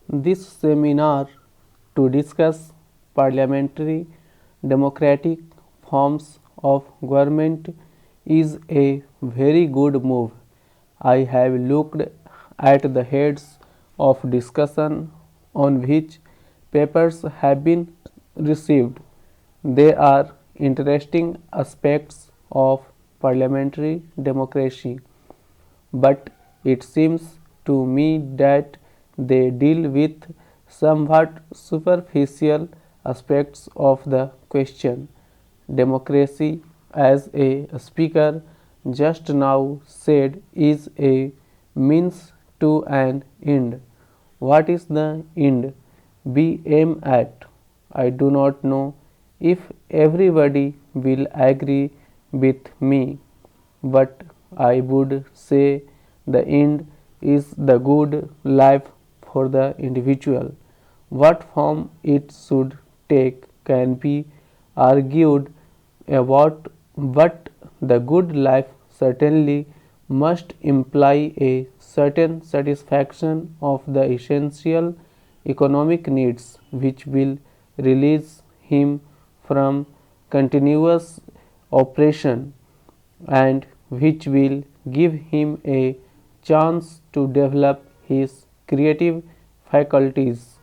This seminar to discuss parliamentary democratic forms of government is a very good move. I have looked at the heads of discussion on which papers have been received. They are interesting aspects of parliamentary democracy, but it seems to me that they deal with somewhat superficial aspects of the question. Democracy, as a speaker just now said, is a means to an end. What is the end we aim at? I do not know if everybody will agree with me, but I would say the end is the good life for the individual. What form it should take can be argued about, but the good life certainly must imply a certain satisfaction of the essential economic needs which will release him from continuous oppression and which will give him a chance to develop his creative faculties.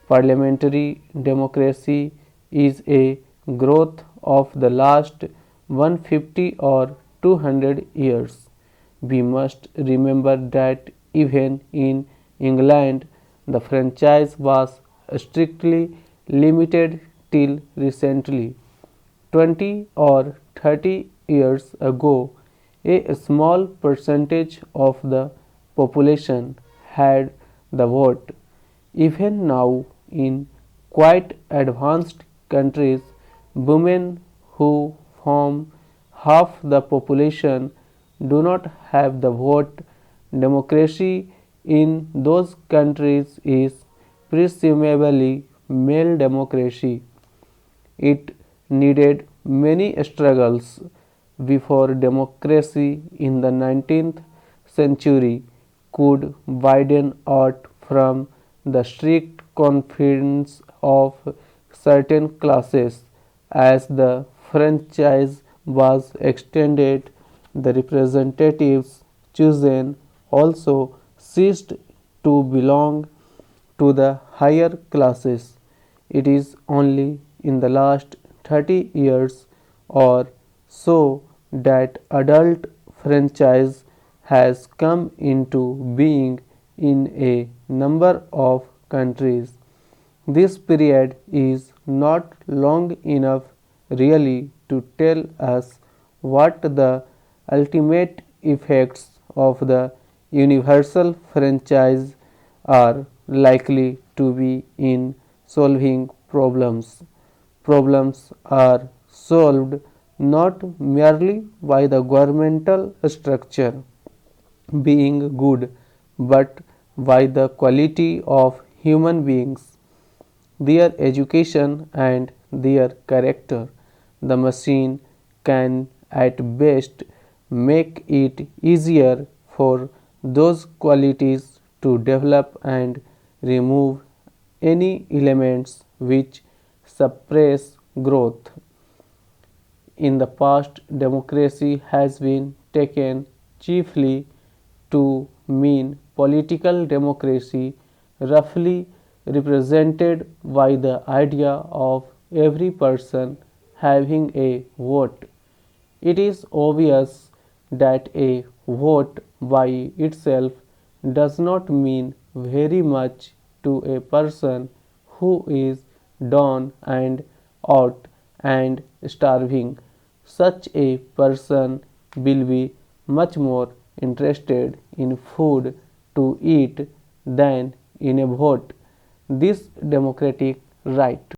Parliamentary democracy is a growth of the last 150 or 200 years. We must remember that even in England, the franchise was strictly limited till recently. 20 or 30 years ago, a small percentage of the population had the vote. Even now, in quite advanced countries, women who form half the population do not have the vote. Democracy in those countries is presumably male democracy. It needed many struggles before democracy in the 19th century could widen out from the strict confines of certain classes. As the franchise was extended, the representatives chosen also ceased to belong to the higher classes. It is only in the last 30 years or so that adult franchise has come into being in a number of countries. This period is not long enough really to tell us what the ultimate effects of the universal franchise are likely to be in solving problems. Problems are solved not merely by the governmental structure being good, but by the quality of human beings, their education and their character. The machine can at best make it easier for those qualities to develop and remove any elements which suppress growth. In the past, democracy has been taken chiefly to mean political democracy, roughly represented by the idea of every person having a vote. It is obvious that a vote by itself does not mean very much to a person who is down and out and starving. Such a person will be much more interested in food to eat than in a vote. This democratic right